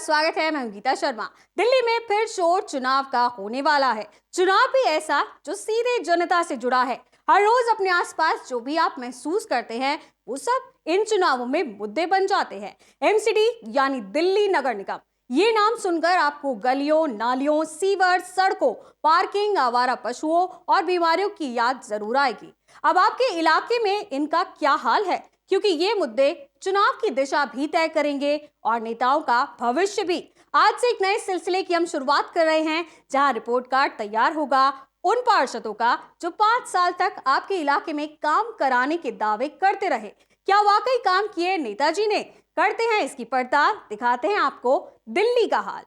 स्वागत है। मैं गीता शर्मा। दिल्ली में फिर शोर चुनाव का होने वाला है। चुनाव भी ऐसा जो सीधे जनता से जुड़ा है। हर रोज अपने आसपास जो भी आप महसूस करते हैं वो सब इन चुनावों में मुद्दे बन जाते हैं। एमसीडी यानी दिल्ली नगर निगम, ये नाम सुनकर आपको गलियों, नालियों, सीवर, सड़कों, पार्किंग, आवारा पशुओं और बीमारियों की याद जरूर आएगी। अब आपके इलाके में इनका क्या हाल है, क्योंकि ये मुद्दे चुनाव की दिशा भी तय करेंगे और नेताओं का भविष्य भी। आज से एक नए सिलसिले की हम शुरुआत कर रहे हैं, जहां रिपोर्ट कार्ड तैयार होगा उन पार्षदों का जो 5 साल तक आपके इलाके में काम कराने के दावे करते रहे। क्या वाकई काम किए नेताजी ने? करते हैं इसकी पड़ताल, दिखाते हैं आपको दिल्ली का हाल।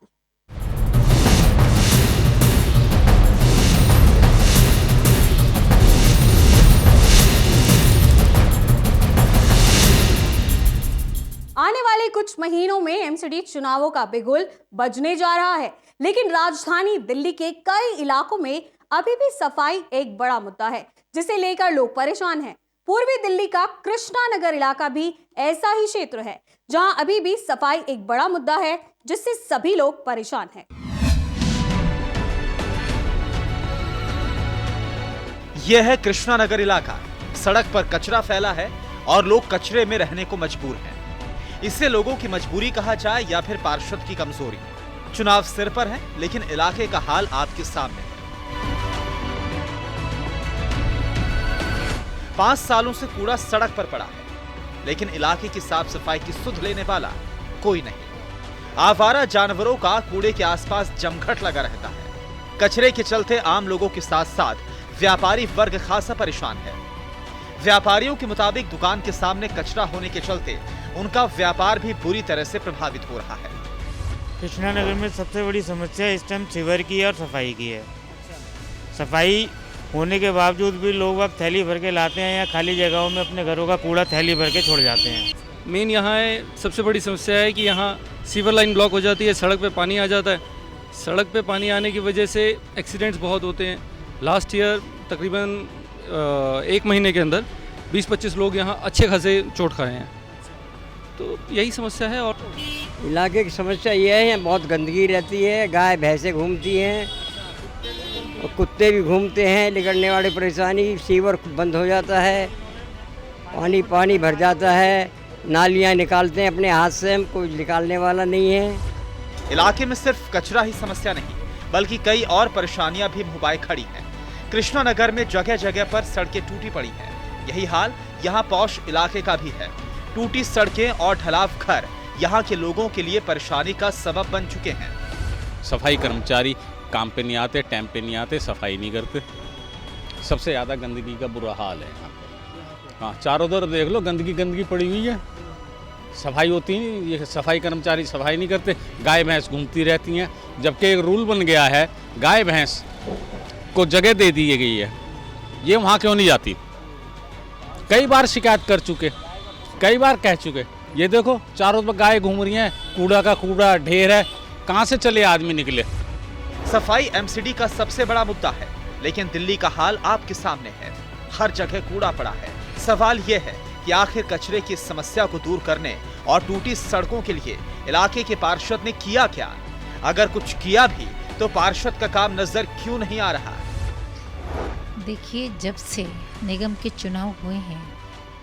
आने वाले कुछ महीनों में एमसीडी चुनावों का बिगुल बजने जा रहा है, लेकिन राजधानी दिल्ली के कई इलाकों में अभी भी सफाई एक बड़ा मुद्दा है, जिसे लेकर लोग परेशान हैं। पूर्वी दिल्ली का कृष्णा नगर इलाका भी ऐसा ही क्षेत्र है, जहां अभी भी सफाई एक बड़ा मुद्दा है, जिससे सभी लोग परेशान हैं। यह है कृष्णा नगर इलाका। सड़क पर कचरा फैला है और लोग कचरे में रहने को मजबूर हैं। इससे लोगों की मजबूरी कहा जाए या फिर पार्षद की कमजोरी। चुनाव सिर पर है, लेकिन इलाके का हाल आपके सामने है। 5 सालों से कूड़ा सड़क पर पड़ा है, लेकिन इलाके की साफ सफाई की सुध लेने वाला कोई नहीं। आवारा जानवरों का कूड़े के आसपास जमघट लगा रहता है। कचरे के चलते आम लोगों के साथ साथ व्यापारी वर्ग खासा परेशान है। व्यापारियों के मुताबिक दुकान के सामने कचरा होने के चलते उनका व्यापार भी बुरी तरह से प्रभावित हो रहा है। कृष्णा नगर में सबसे बड़ी समस्या इस टाइम सीवर की और सफाई की है। सफाई होने के बावजूद भी लोग अब थैली भर के लाते हैं या खाली जगहों में अपने घरों का कूड़ा थैली भर के छोड़ जाते हैं। मेन यहाँ है, सबसे बड़ी समस्या है कि यहाँ सीवर लाइन ब्लॉक हो जाती है, सड़क पे पानी आ जाता है। सड़क पे पानी आने की वजह से एक्सीडेंट्स बहुत होते हैं। लास्ट ईयर तकरीबन 1 महीने के अंदर 20-25 लोग यहाँ अच्छे खासे चोट खाए हैं। तो यही समस्या है। और इलाके की समस्या ये है, यहाँ बहुत गंदगी रहती है, गाय भैंसें घूमती हैं और कुत्ते भी घूमते हैं। निकलने वाली परेशानी, सीवर बंद हो जाता है, पानी भर जाता है, नालियाँ निकालते हैं अपने हाथ से, हम कोई निकालने वाला नहीं है। इलाके में सिर्फ कचरा ही समस्या नहीं, बल्कि कई और परेशानियां भी मुंह खड़ी हैं। कृष्णा नगर में जगह जगह पर सड़कें टूटी पड़ी हैं। यही हाल यहाँ पौष इलाके का भी है। टूटी सड़कें और ढलाव घर यहाँ के लोगों के लिए परेशानी का सबब बन चुके हैं। सफाई कर्मचारी काम पे नहीं आते, टाइम पे नहीं आते, सफाई नहीं करते। सबसे ज़्यादा गंदगी का बुरा हाल है यहाँ पे। हाँ, चारों तरफ देख लो, गंदगी पड़ी हुई है। सफाई होती नहीं, ये सफाई कर्मचारी सफाई नहीं करते। गाय भैंस घूमती रहती हैं, जबकि एक रूल बन गया है, गाय भैंस को जगह दे दी गई है, ये वहाँ क्यों नहीं जाती? कई बार शिकायत कर चुके, कई बार कह चुके। ये देखो चारों तरफ गाय घूम रही हैं, कूड़ा का कूड़ा ढेर है, कहाँ से चले आदमी निकले? सफाई एमसीडी का सबसे बड़ा मुद्दा है, लेकिन दिल्ली का हाल आपके सामने है। हर जगह कूड़ा पड़ा है। सवाल यह है कि आखिर कचरे की समस्या को दूर करने और टूटी सड़कों के लिए इलाके के पार्षद ने किया क्या? अगर कुछ किया भी तो पार्षद का काम नजर क्यों नहीं आ रहा? देखिए, जब से निगम के चुनाव हुए हैं,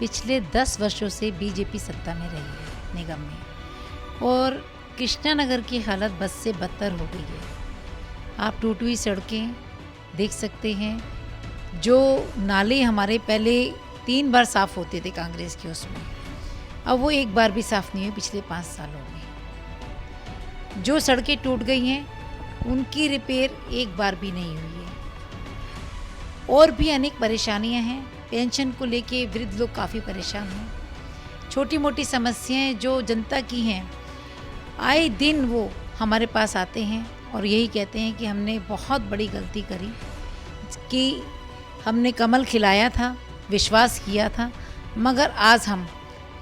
पिछले 10 वर्षों से बीजेपी सत्ता में रही है निगम में, और कृष्णा नगर की हालत बद से बदतर हो गई है। आप टूटी हुई सड़कें देख सकते हैं। जो नाले हमारे पहले 3 बार साफ़ होते थे कांग्रेस के, उसमें अब वो 1 बार भी साफ़ नहीं हुए पिछले 5 सालों में। जो सड़कें टूट गई हैं उनकी रिपेयर 1 बार भी नहीं हुई है। और भी अनेक परेशानियां हैं। पेंशन को लेके वृद्ध लोग काफ़ी परेशान हैं। छोटी मोटी समस्याएं जो जनता की हैं, आए दिन वो हमारे पास आते हैं और यही कहते हैं कि हमने बहुत बड़ी गलती करी कि हमने कमल खिलाया था, विश्वास किया था, मगर आज हम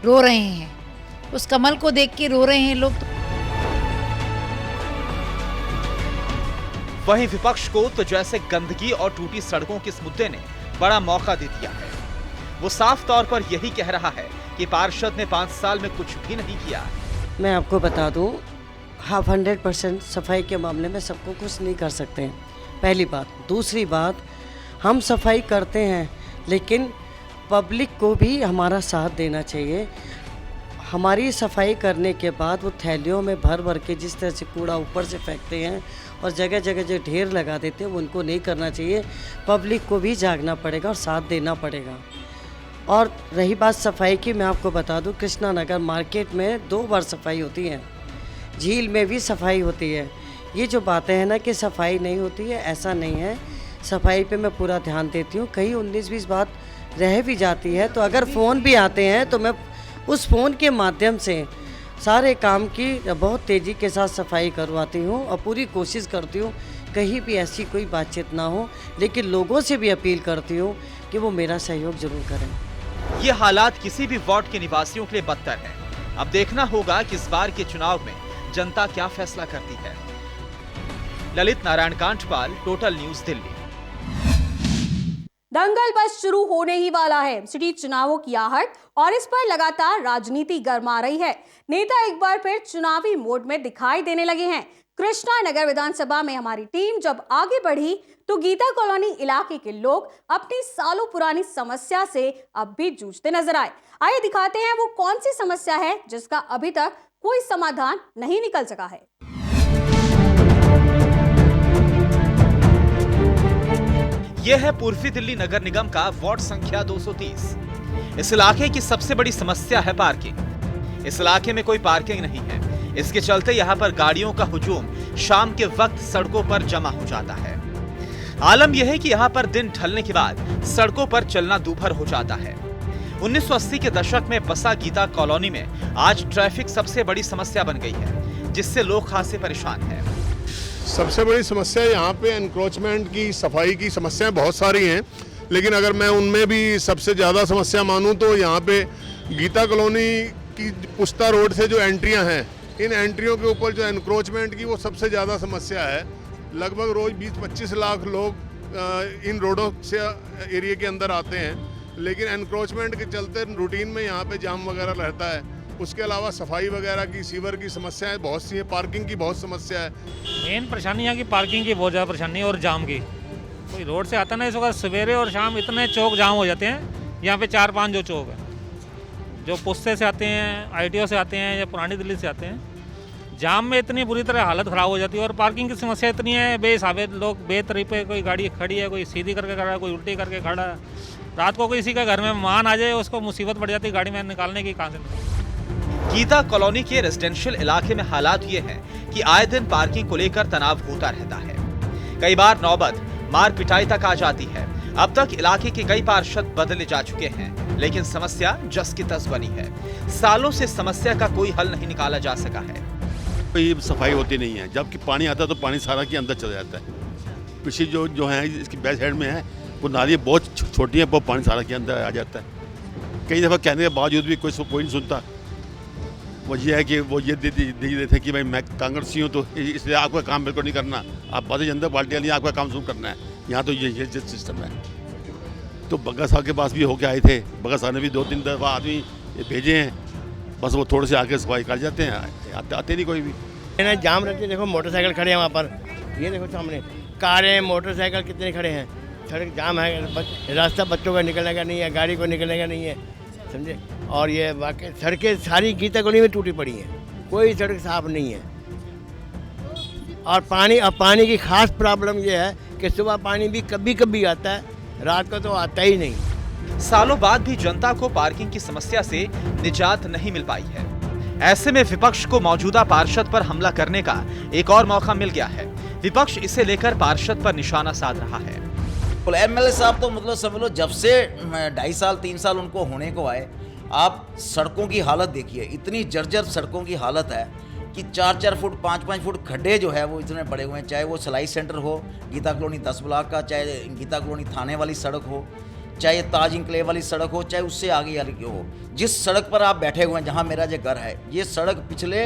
रो रहे हैं। उस कमल को देख के रो रहे हैं लोग। वहीं विपक्ष को तो जैसे गंदगी और टूटी सड़कों के इस मुद्दे ने बड़ा मौका दे दिया है। वो साफ तौर पर यही कह रहा है कि पार्षद ने 5 साल में कुछ भी नहीं किया। मैं आपको बता दूं, हाँ 100% सफाई के मामले में सबको कुछ नहीं कर सकते हैं, पहली बात। दूसरी बात, हम सफाई करते हैं लेकिन पब्लिक को भी हमारा साथ देना चाहिए। हमारी सफाई करने के बाद वो थैलियों में भर भर के जिस तरह से कूड़ा ऊपर से फेंकते हैं और जगह जगह जो ढेर लगा देते हैं, वो उनको नहीं करना चाहिए। पब्लिक को भी जागना पड़ेगा और साथ देना पड़ेगा। और रही बात सफाई की, मैं आपको बता दूं, कृष्णा नगर मार्केट में 2 बार सफाई होती है, झील में भी सफाई होती है। ये जो बातें हैं ना कि सफाई नहीं होती है, ऐसा नहीं है। सफाई पे मैं पूरा ध्यान देती हूँ। कहीं 19-20 बात रह भी जाती है तो अगर फ़ोन भी आते हैं तो मैं उस फ़ोन के माध्यम से सारे काम की बहुत तेज़ी के साथ सफाई करवाती हूँ और पूरी कोशिश करती हूँ कहीं भी ऐसी कोई बातचीत ना हो। लेकिन लोगों से भी अपील करती हूँ कि वो मेरा सहयोग ज़रूर करें। ये हालात किसी भी वार्ड के निवासियों के लिए बदतर है। अब देखना होगा कि इस बार के चुनाव में जनता क्या फैसला करती है। Lalit Narayan Kanthpal, total news, Delhi. दंगल बस शुरू होने ही वाला है। सिटी चुनावों की आहट और इस पर लगातार राजनीति गरमा रही है। नेता एक बार फिर चुनावी मोड में दिखाई देने लगे हैं। कृष्णा नगर विधानसभा में हमारी टीम जब आगे बढ़ी तो गीता कॉलोनी इलाके के लोग अपनी सालों पुरानी समस्या से अब भी जूझते नजर आए। आइए दिखाते हैं वो कौन सी समस्या है जिसका अभी तक कोई समाधान नहीं निकल सका है। यह है पूर्वी दिल्ली नगर निगम का वार्ड संख्या 230। इस इलाके की सबसे बड़ी समस्या है पार्किंग। इस इलाके में कोई पार्किंग नहीं है। इसके चलते यहाँ पर गाड़ियों का हुजूम शाम के वक्त सड़कों पर जमा हो जाता है। आलम यह है कि यहाँ पर दिन ढलने के बाद सड़कों पर चलना दूभर हो जाता है। 1980 के दशक में बसा गीता कॉलोनी में आज ट्रैफिक सबसे बड़ी समस्या बन गई है, जिससे लोग खासे परेशान हैं। सबसे बड़ी समस्या यहाँ पे एनक्रोचमेंट की, सफाई की समस्याएं बहुत सारी हैं, लेकिन अगर मैं उनमें भी सबसे ज़्यादा समस्या मानूं तो यहाँ पे गीता कॉलोनी की पुस्ता रोड से जो एंट्रियाँ हैं, इन एंट्रियों के ऊपर जो एनक्रोचमेंट की वो सबसे ज़्यादा समस्या है। लगभग रोज़ 20-25 लाख लोग इन रोडों से एरिया के अंदर आते हैं, लेकिन एनक्रोचमेंट के चलते रूटीन में यहाँ पे जाम वगैरह रहता है। उसके अलावा सफाई वगैरह की, सीवर की समस्याएं बहुत सी हैं, पार्किंग की बहुत समस्या है। मेन परेशानी यहाँ की पार्किंग की बहुत ज़्यादा परेशानी है और जाम की। कोई रोड से आता है ना, इस वक्त सवेरे और शाम इतने चौक जाम हो जाते हैं। यहाँ पे 4-5 जो चौक है, जो पुस्ते से आते हैं, ITO से आते हैं या पुरानी दिल्ली से आते हैं, जाम में इतनी बुरी तरह हालत ख़राब हो जाती है। और पार्किंग की समस्या इतनी है, बेहिसाबे लोग बेतरीके, कोई गाड़ी खड़ी है, कोई सीधी करके खड़ा है, कोई उल्टी करके खड़ा है। रात को किसी का घर में मेहमान आ जाए, उसको मुसीबत पड़ जाती है गाड़ी में निकालने की। कहाँ से गीता कॉलोनी के रेजिडेंशियल इलाके में हालात ये हैं कि आए दिन पार्किंग को लेकर तनाव होता रहता है। कई बार नौबत मार पिटाई तक आ जाती है। अब तक इलाके के कई पार्षद बदले जा चुके हैं, लेकिन समस्या जस की तस बनी है। सालों से समस्या का कोई हल नहीं निकाला जा सका है। ये सफाई होती नहीं है, जबकि पानी आता है तो पानी सारा के अंदर चला जाता है। पीछे जो है इसकी बैक साइड में है, वो नाली बहुत छोटी है, वो पानी सारा के अंदर आ जाता है। कई दफ़ा कहने के बावजूद भी कोई नहीं सुनता। वो ये है कि वो ये दे देते हैं कि भाई मैं कांग्रेसी हूँ तो इसलिए आपका काम बिल्कुल नहीं करना, आप भारतीय जनता पार्टी वाली आपका काम शुरू करना है। यहाँ तो ये सिस्टम है। तो बग्गा साहब के पास भी होके आए थे, बग्गा साहब ने भी 2-3 दफ़ा आदमी भेजे हैं, बस वो थोड़े से आके सफाई कर जाते हैं, आते नहीं कोई भी। जाम रहते हैं, देखो मोटरसाइकिल खड़े हैं वहाँ पर, ये देखो सामने कारें, मोटरसाइकिल कितने खड़े हैं। सड़क जाम है, रास्ता बच्चों का निकलने का नहीं है, गाड़ी को निकलने का नहीं है, समझे। और ये वाकई सड़कें सारी गीता कॉलोनी में टूटी पड़ी हैं, कोई सड़क साफ नहीं है। और पानी की खास प्रॉब्लम ये है कि सुबह पानी भी कभी कभी आता है, रात को तो आता ही नहीं। सालों बाद भी जनता को पार्किंग की समस्या से निजात नहीं मिल पाई है। ऐसे में विपक्ष को मौजूदा पार्षद पर हमला करने का एक और मौका मिल गया है। विपक्ष इसे लेकर पार्षद पर निशाना साध रहा है। MLA साहब तो मतलब समझ लो जब से 2.5 साल 3 साल उनको होने को आए, आप सड़कों की हालत देखिए, इतनी जर्जर सड़कों की हालत है कि 4-4 फुट 5-5 फुट खड्डे जो है वो इतने पड़े हुए हैं। चाहे वो सिलाई सेंटर हो गीता कॉलोनी 10 ब्लॉक का, चाहे गीता कॉलोनी थाने वाली सड़क हो, चाहे ताज इंक्लेव वाली सड़क हो, चाहे उससे आगे वाली हो। जिस सड़क पर आप बैठे हुए हैं, जहाँ मेरा जो घर है, ये सड़क पिछले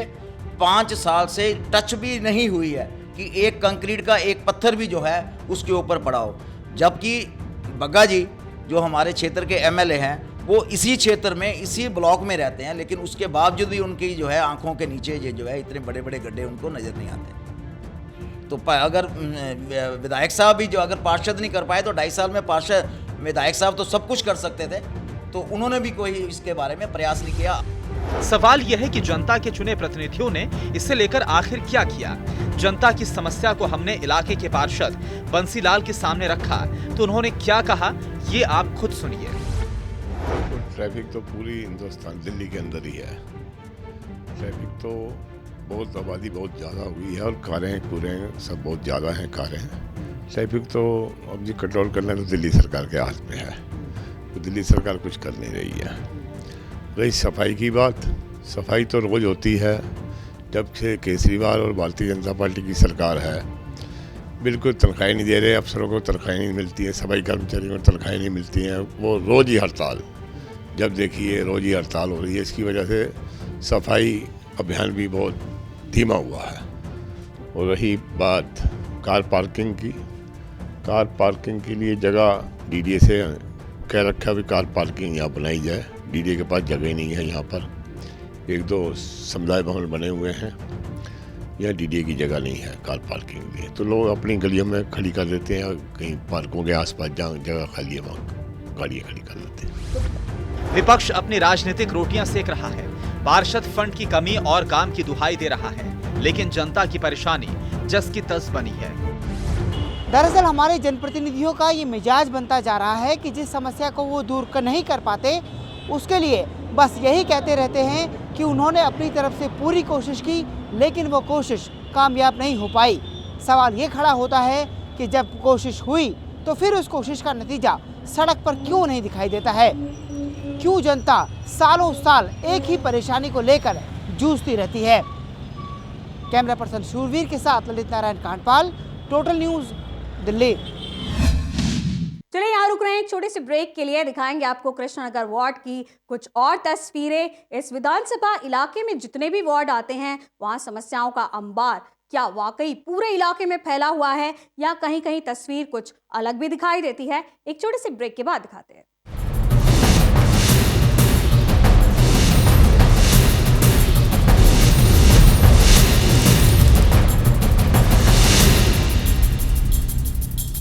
5 साल से टच भी नहीं हुई है कि एक कंक्रीट का एक पत्थर भी जो है उसके ऊपर पड़ा हो। जबकि बग्गा जी जो हमारे क्षेत्र के MLA हैं, वो इसी क्षेत्र में, इसी ब्लॉक में रहते हैं, लेकिन उसके बावजूद भी उनकी जो है आंखों के नीचे ये जो है इतने बड़े बड़े गड्ढे उनको नज़र नहीं आते। तो अगर विधायक साहब भी जो अगर पार्षद नहीं कर पाए तो 2.5 साल में पार्षद विधायक साहब तो सब कुछ कर सकते थे, तो उन्होंने भी कोई इसके बारे में प्रयास नहीं किया। सवाल यह है कि जनता के चुने प्रतिनिधियों ने इसे लेकर आखिर क्या किया। जनता की समस्या को हमने इलाके के पार्षद बंसीलाल के सामने रखा तो उन्होंने क्या कहा, ये आप खुद सुनिए। ट्रैफिक तो पूरी हिंदुस्तान दिल्ली के अंदर ही है। ट्रैफिक तो बहुत, आबादी बहुत ज़्यादा हुई है और कारें कूरें सब बहुत ज़्यादा हैं कारें। ट्रैफिक तो अब जी कंट्रोल करना तो दिल्ली सरकार के हाथ में है, तो दिल्ली सरकार कुछ कर नहीं रही है। रही सफाई की बात, सफाई तो रोज़ होती है। जब से केजरीवाल और भारतीय जनता पार्टी की सरकार है, बिल्कुल तनख्वाही नहीं दे रहे, अफसरों को तनख्वाही नहीं मिलती है, सफाई कर्मचारियों को तनख्वाही नहीं मिलती हैं, वो रोज़ ही हड़ताल, जब देखिए रोज़ ही हड़ताल हो रही है। इसकी वजह से सफाई अभियान भी बहुत धीमा हुआ है। और रही बात कार पार्किंग की, कार पार्किंग के लिए जगह डीडीए से कह रखा है कार पार्किंग यहाँ बनाई जाए। डीडीए के पास जगह नहीं है, यहाँ पर 1-2 समुदाय भवन बने हुए हैं, यहाँ डीडीए की जगह नहीं है कार पार्किंग के लिए, तो लोग अपनी गलियों में खड़ी कर देते हैं, कहीं पार्कों के आसपास जहाँ जगह खाली है वहाँ गाड़ियाँ खड़ी कर देते हैं। विपक्ष अपनी राजनीतिक रोटियां सेक रहा है, पार्षद फंड की कमी और काम की दुहाई दे रहा है, लेकिन जनता की परेशानी जस की तस बनी है। दरअसल हमारे जनप्रतिनिधियों का ये मिजाज बनता जा रहा है कि जिस समस्या को वो दूर नहीं कर पाते, उसके लिए बस यही कहते रहते हैं कि उन्होंने अपनी तरफ से पूरी कोशिश की, लेकिन वो कोशिश कामयाब नहीं हो पाई। सवाल ये खड़ा होता है कि जब कोशिश हुई तो फिर उस कोशिश का नतीजा सड़क पर क्यों नहीं दिखाई देता है? क्यों जनता सालों साल एक ही परेशानी को लेकर जूझती रहती है? कैमरा पर्सन शूरवीर के साथ ललित नारायण कांडपाल, टोटल न्यूज़, दिल्ली। चलिए यहाँ रुक रहे हैं एक छोटे से ब्रेक के लिए, दिखाएंगे आपको कृष्णनगर वार्ड की कुछ और तस्वीरें। इस विधानसभा इलाके में जितने भी वार्ड आते हैं वहाँ समस्याओं का अंबार क्या वाकई पूरे इलाके में फैला हुआ है या कहीं कहीं तस्वीर कुछ अलग भी दिखाई देती है? एक छोटे से ब्रेक के बाद दिखाते हैं।